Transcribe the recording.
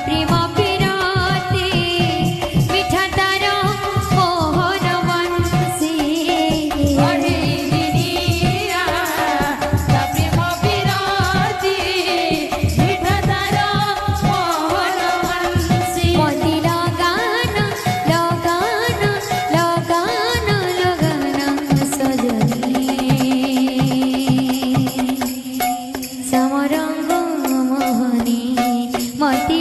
प्रेम पिराते मिठा तारा मोहन वंशी अरे दिनिया ता प्रेम पिराती मिठा तारा मोहन वंशी मोती लगाना लगाना लगाना लगाना सजनी समरंग मोहनी मोती